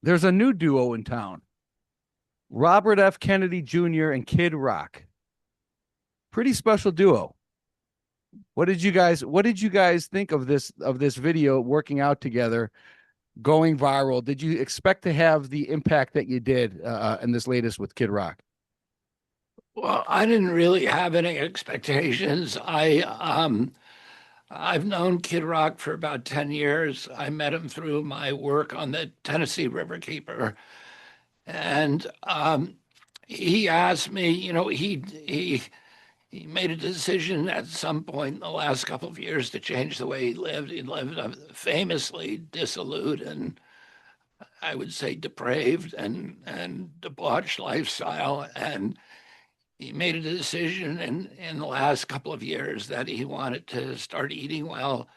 There's a new duo in town, Robert F. Kennedy Jr. and Kid Rock. Pretty special duo. What did you guys think of this video working out together, going viral? Did you expect to have the impact that you did in this latest with Kid Rock? Well, I didn't really have any expectations. I've known Kid Rock for about 10 years. I met him through my work on the Tennessee Riverkeeper. And he asked me, he made a decision at some point in the last couple of years to change the way he lived. He lived a famously dissolute and I would say depraved and debauched lifestyle. And he made a decision in the last couple of years that he wanted to start eating well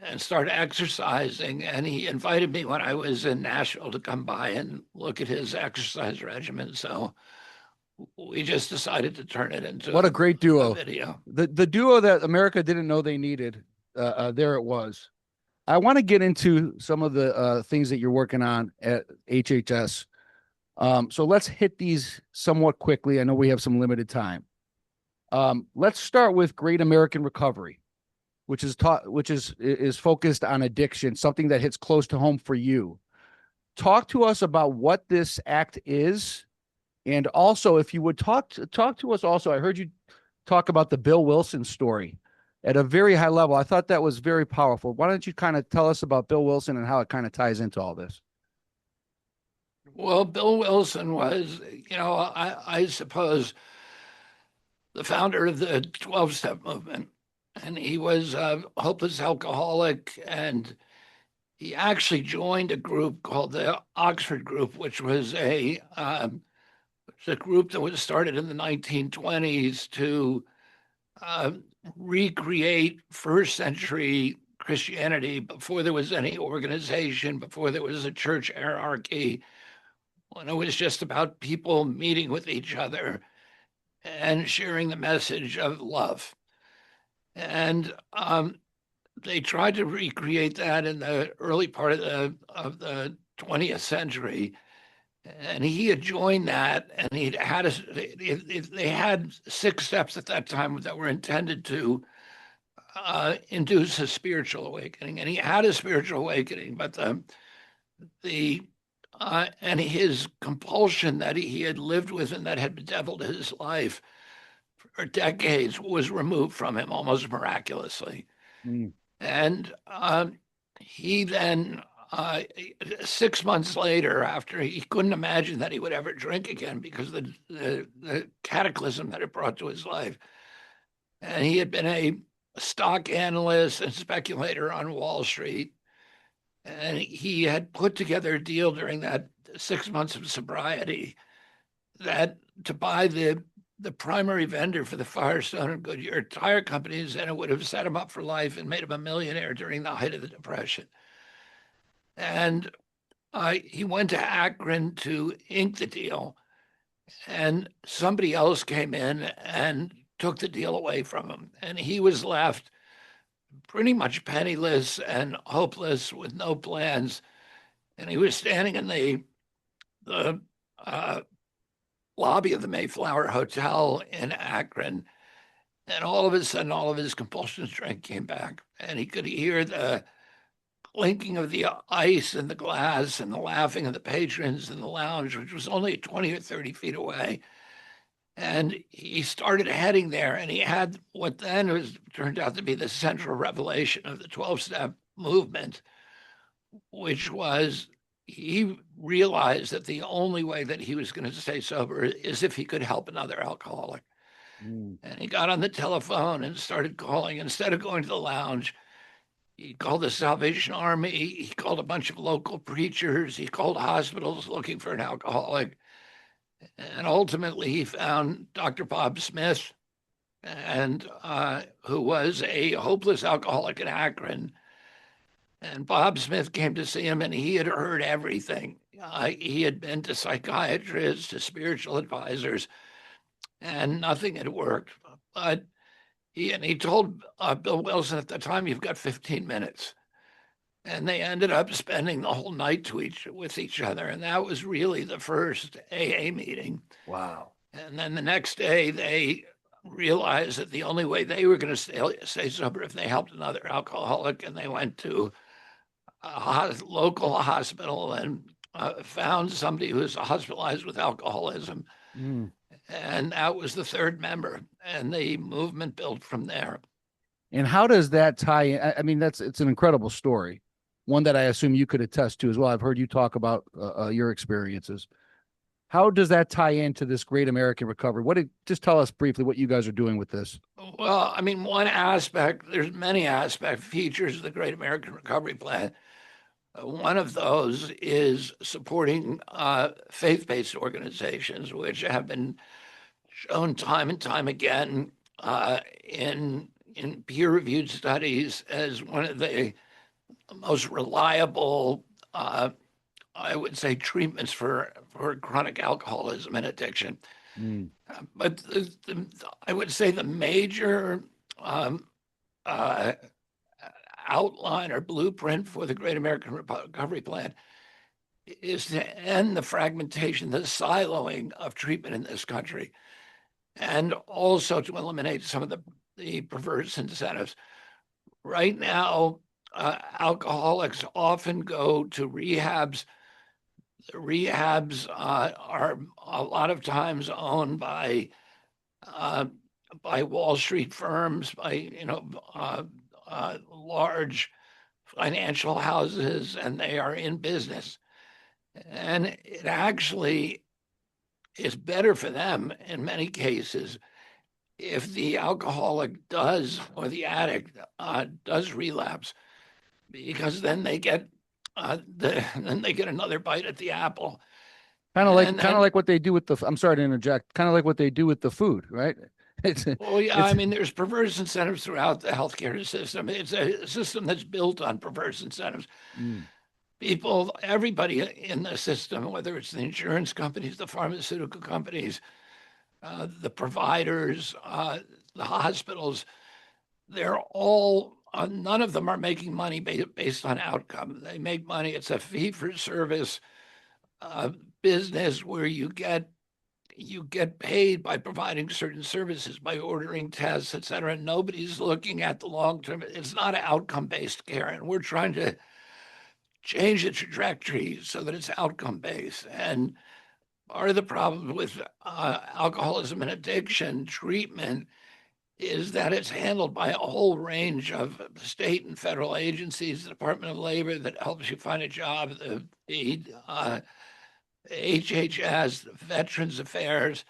and start exercising. And he invited me when I was in Nashville to come by and look at his exercise regimen. So we just decided to turn it into What a great a duo. video. The duo that America didn't know they needed. There it was. I want to get into some of the things that you're working on at HHS. So let's hit these somewhat quickly. I know we have some limited time. Let's start with Great American Recovery, which is focused on addiction, something that hits close to home for you. Talk to us about what this act is, and also if you would talk to us. Also, I heard you talk about the Bill Wilson story at a very high level. I thought that was very powerful. Why don't you kind of tell us about Bill Wilson and how it kind of ties into all this? Well, Bill Wilson was, I suppose, the founder of the 12-step movement. And he was a hopeless alcoholic. And he actually joined a group called the Oxford Group, which was a group that was started in the 1920s to uh, recreate first century Christianity before there was any organization, before there was a church hierarchy, when it was just about people meeting with each other and sharing the message of love. And they tried to recreate that in the early part of the 20th century. And he had joined that, and they had 6 steps at that time that were intended to induce a spiritual awakening. And he had a spiritual awakening, but the and his compulsion that he had lived with and that had bedeviled his life for decades was removed from him almost miraculously. Mm. And he then, 6 months later, after he couldn't imagine that he would ever drink again because of the cataclysm that it brought to his life. And he had been a stock analyst and speculator on Wall Street. And he had put together a deal during that 6 months of sobriety that to buy the primary vendor for the Firestone and Goodyear tire companies, and it would have set him up for life and made him a millionaire during the height of the Depression. And he went to Akron to ink the deal, and somebody else came in and took the deal away from him. And he was left pretty much penniless and hopeless with no plans. And he was standing in the uh, lobby of the Mayflower Hotel in Akron. And all of a sudden, all of his compulsion strength came back. And he could hear the clinking of the ice and the glass and the laughing of the patrons in the lounge, which was only 20 or 30 feet away. And he started heading there, and he had what then turned out to be the central revelation of the 12-step movement, which was he realized that the only way that he was going to stay sober is if he could help another alcoholic. Mm. And he got on the telephone and started calling. Instead of going to the lounge, he called the Salvation Army. He called a bunch of local preachers. He called hospitals looking for an alcoholic. And ultimately, he found Dr. Bob Smith, and who was a hopeless alcoholic in Akron. And Bob Smith came to see him, and he had heard everything. He had been to psychiatrists, to spiritual advisors, and nothing had worked. But he told Bill Wilson at the time, "You've got 15 minutes." and they ended up spending the whole night with each other. And that was really the first AA meeting. Wow. And then the next day, they realized that the only way they were going to stay sober if they helped another alcoholic, and they went to a local hospital and found somebody who was hospitalized with alcoholism. Mm. And that was the third member. And the movement built from there. And how does that tie in? I mean, it's an incredible story, one that I assume you could attest to as well. I've heard you talk about your experiences. How does that tie into this great American recovery? Just tell us briefly what you guys are doing with this? Well, I mean, one aspect, there's many aspect features of the Great American Recovery Plan. One of those is supporting faith-based organizations, which have been shown time and time again in peer-reviewed studies as one of the most reliable, I would say, treatments for chronic alcoholism and addiction. Mm. But I would say the major um, uh, outline or blueprint for the Great American Recovery Plan is to end the fragmentation, the siloing of treatment in this country, and also to eliminate some of the perverse incentives. Right now, alcoholics often go to rehabs. The rehabs are a lot of times owned uh, by Wall Street firms, by large financial houses, and they are in business. And it actually is better for them in many cases if the alcoholic does or the addict does relapse, because then they get then they get another bite at the apple, and Kind of then like what they do with the. I'm sorry to interject. Kind of like what they do with the food, right? It's well, yeah, I it's. mean, there's perverse incentives throughout the healthcare system. It's a system that's built on perverse incentives. Mm. People, everybody in the system, whether it's the insurance companies, the pharmaceutical companies, the providers, the hospitals, they're all, none of them are making money based on outcome. They make money, it's a fee for service business where you get paid by providing certain services, by ordering tests, et cetera. Nobody's looking at the long term. It's not outcome based care. And we're trying to change the trajectory so that it's outcome based. And part of the problem with alcoholism and addiction treatment is that it's handled by a whole range of state and federal agencies, the Department of Labor that helps you find a job, the HHS, Veterans Affairs,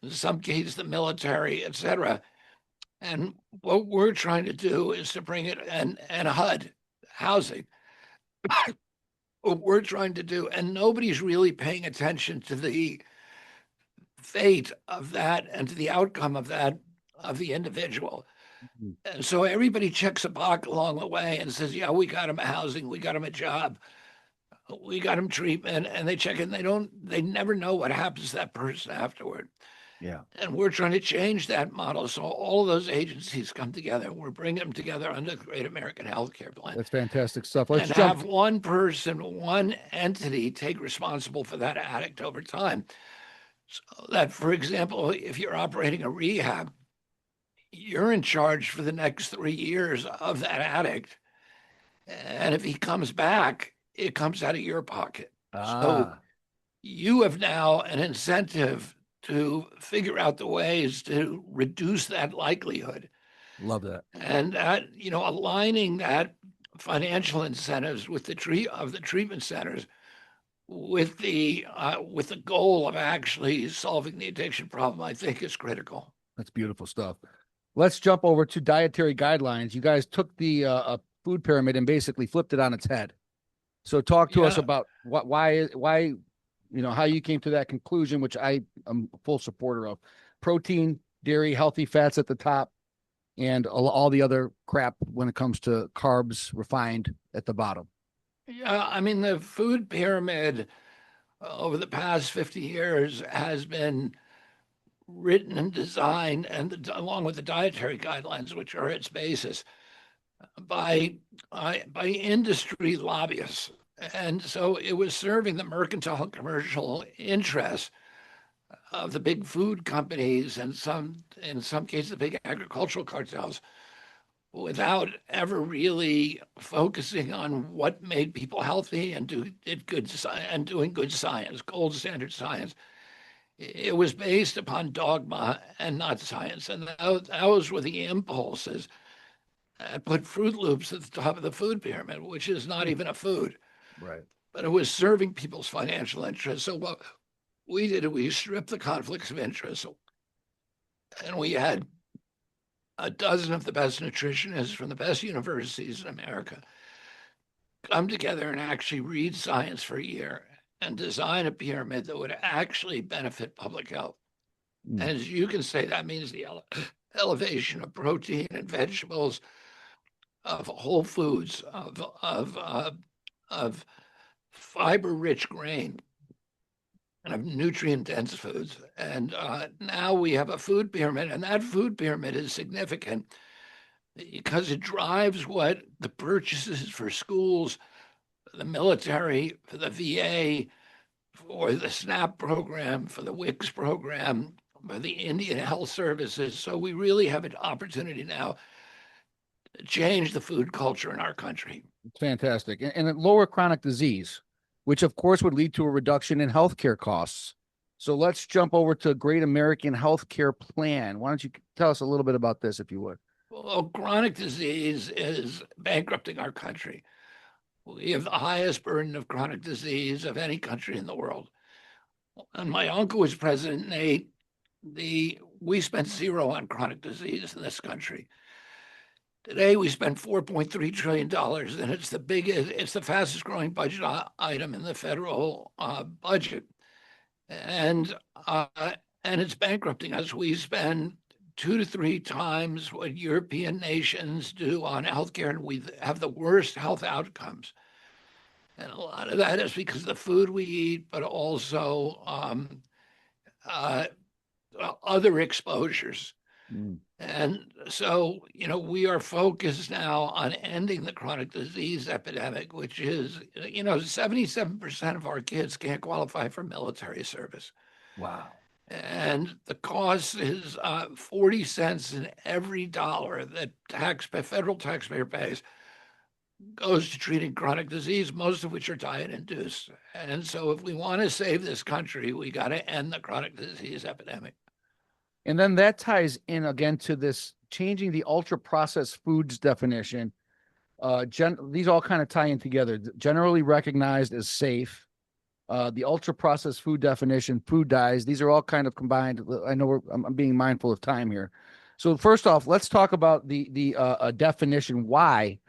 in some cases the military, et cetera. And what we're trying to do is to bring it and HUD, housing. What we're trying to do, and nobody's really paying attention to the fate of that and to the outcome of that of the individual. Mm. And so everybody checks a box along the way and says, "Yeah, we got him housing, we got him a job, we got him treatment," and they check it. And they never know what happens to that person afterward. Yeah, And we're trying to change that model. So all of those agencies come together. We're bringing them together under the Great American Healthcare Plan that's fantastic stuff. Let's and jump. have one person, one entity take responsible for that addict over time. So that, for example, if you're operating a rehab, you're in charge for the next 3 years of that addict. And if he comes back, it comes out of your pocket. So Ah, you have now an incentive to figure out the ways to reduce that likelihood. love that. And aligning that financial incentives with the treatment centers with the goal of actually solving the addiction problem, I think is critical. That's beautiful stuff. Let's jump over to dietary guidelines. You guys took the food pyramid and basically flipped it on its head. So talk to us Yeah, about why, how you came to that conclusion, which I am a full supporter of. Protein, dairy, healthy fats at the top, and all the other crap when it comes to carbs, refined at the bottom. yeah. I mean, the food pyramid over the past 50 years has been written and designed, and along with the dietary guidelines, which are its basis, by by industry lobbyists. And so it was serving the mercantile and commercial interests of the big food companies and in some cases, the big agricultural cartels without ever really focusing on what made people healthy and doing good science, gold standard science. It was based upon dogma and not science. And those were the impulses that put Fruit Loops at the top of the food pyramid, which is not Hmm. even a food, Right. but it was serving people's financial interests. So what we did, we stripped the conflicts of interest, and we had a dozen of the best nutritionists from the best universities in America come together and actually read science for a year and design a pyramid that would actually benefit public health. Mm. And as you can say, that means the elevation of protein and vegetables, of whole foods, of fiber-rich grain, and of nutrient-dense foods. And now we have a food pyramid, and that food pyramid is significant because it drives what the purchases for schools, the military, for the VA, for the SNAP program, for the WICS program, for the Indian Health Services. So we really have an opportunity now to change the food culture in our country. It's fantastic. And lower chronic disease, which of course would lead to a reduction in healthcare costs. So let's jump over to Great American Healthcare Plan. Why don't you tell us a little bit about this, if you would? Well, chronic disease is bankrupting our country. We have the highest burden of chronic disease of any country in the world. And my uncle was president, Nate. We spent zero on chronic disease in this country. Today we spend $4.3 trillion, and it's the fastest growing budget item in the federal budget. And uh, and it's bankrupting us. We spend 2 to 3 times what European nations do on healthcare, and we have the worst health outcomes. And a lot of that is because of the food we eat, but also uh, other exposures. Mm. And so, we are focused now on ending the chronic disease epidemic, which is, 77% of our kids can't qualify for military service. Wow. And the cost is 40 cents in every dollar that federal taxpayer pays goes to treating chronic disease, most of which are diet induced. And so if we want to save this country, we got to end the chronic disease epidemic. And then that ties in again to this changing the ultra processed foods definition. These all kind of tie in together. Generally recognized as safe, the ultra processed food definition, food dyes. These are all kind of combined. I know I'm being mindful of time here. So first off, let's talk about the definition. Why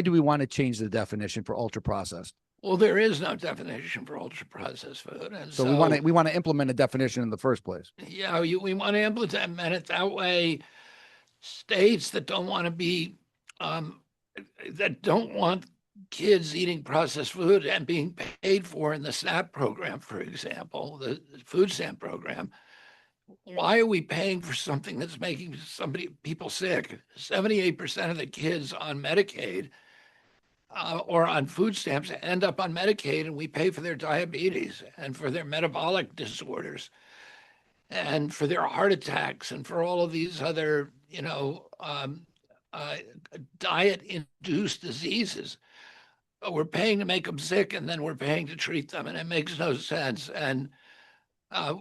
do we want to change the definition for ultra processed? Well, there is no definition for ultra processed food, and So so we want to implement a definition in the first place. yeah, we want to implement it that way. States um, that don't want kids eating processed food and being paid for in the SNAP program, for example, the food stamp program. Why are we paying for something that's making people sick? 78% of the kids on Medicaid or on food stamps end up on Medicaid, and we pay for their diabetes and for their metabolic disorders and for their heart attacks and for all of these other, uh, diet induced diseases. But we're paying to make them sick, and then we're paying to treat them, and it makes no sense. Uh,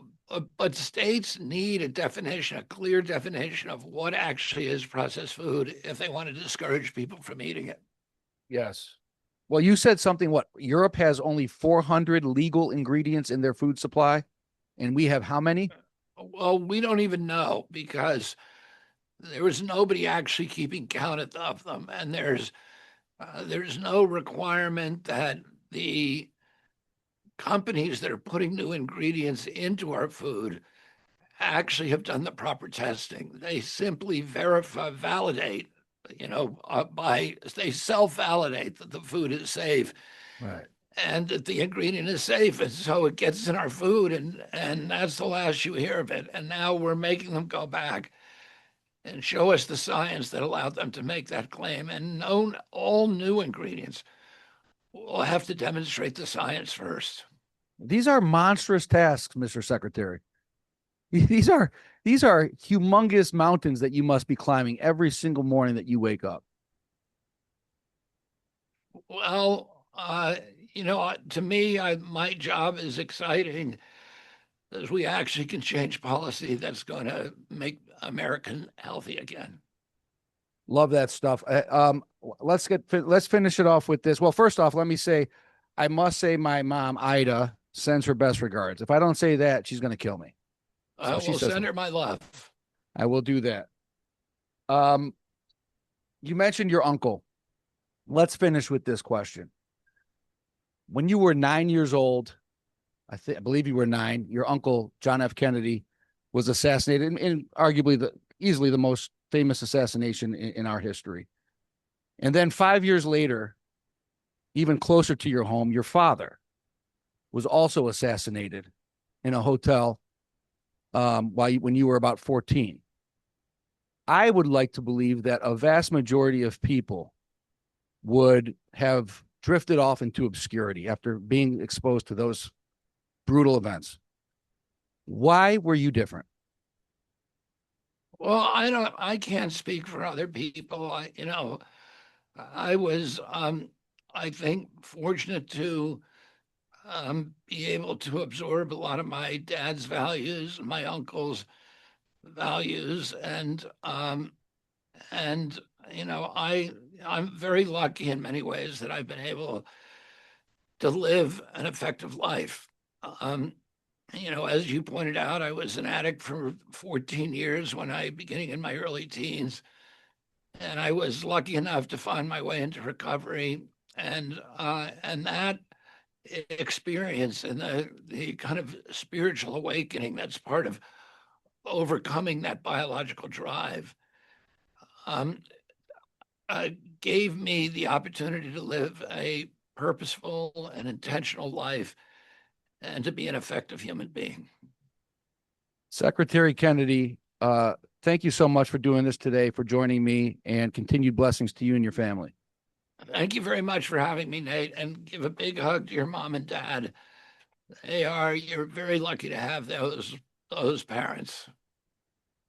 but states need a definition, a clear definition of what actually is processed food if they want to discourage people from eating it. Yes. Well, you said something. What, Europe has only 400 legal ingredients in their food supply, and we have how many? Well, we don't even know because there was nobody actually keeping count of them, and there's no requirement that the companies that are putting new ingredients into our food actually have done the proper testing. They simply validate, they self-validate that the food is safe Right. and that the ingredient is safe, and so it gets in our food, and that's the last you hear of it. And now we're making them go back and show us the science that allowed them to make that claim. And known all new ingredients, we'll have to demonstrate the science first. These are monstrous tasks, Mr. Secretary. These are these are humongous mountains that you must be climbing every single morning that you wake up. Well, to me, my job is exciting as we actually can change policy that's going to make American healthy again. Love that stuff. Let's finish it off with this. Well, first off, let me say, I must say my mom Ida sends her best regards. If I don't say that, she's going to kill me. So she We'll says send her my love. I will do that. Um, you mentioned your uncle. Let's finish with this question. When you were 9 years old, I believe you were 9. Your uncle John F. Kennedy was assassinated in arguably easily the most famous assassination in our history. And then 5 years later, even closer to your home, your father was also assassinated in a hotel when you were about 14. I would like to believe that a vast majority of people would have drifted off into obscurity after being exposed to those brutal events. Why were you different? Well, I can't speak for other people. I was, I think, fortunate to be able to absorb a lot of my dad's values, my uncle's values, and I'm very lucky in many ways that I've been able to live an effective life. Um, as you pointed out, I was an addict for 14 years beginning in my early teens, and I was lucky enough to find my way into recovery, and that experience and the kind of spiritual awakening that's part of overcoming that biological drive um, uh, gave me the opportunity to live a purposeful and intentional life and to be an effective human being. Secretary Kennedy, thank you so much for doing this today, for joining me, and continued blessings to you and your family. Thank you very much for having me, Nate, and give a big hug to your mom and dad. You're very lucky to have those parents.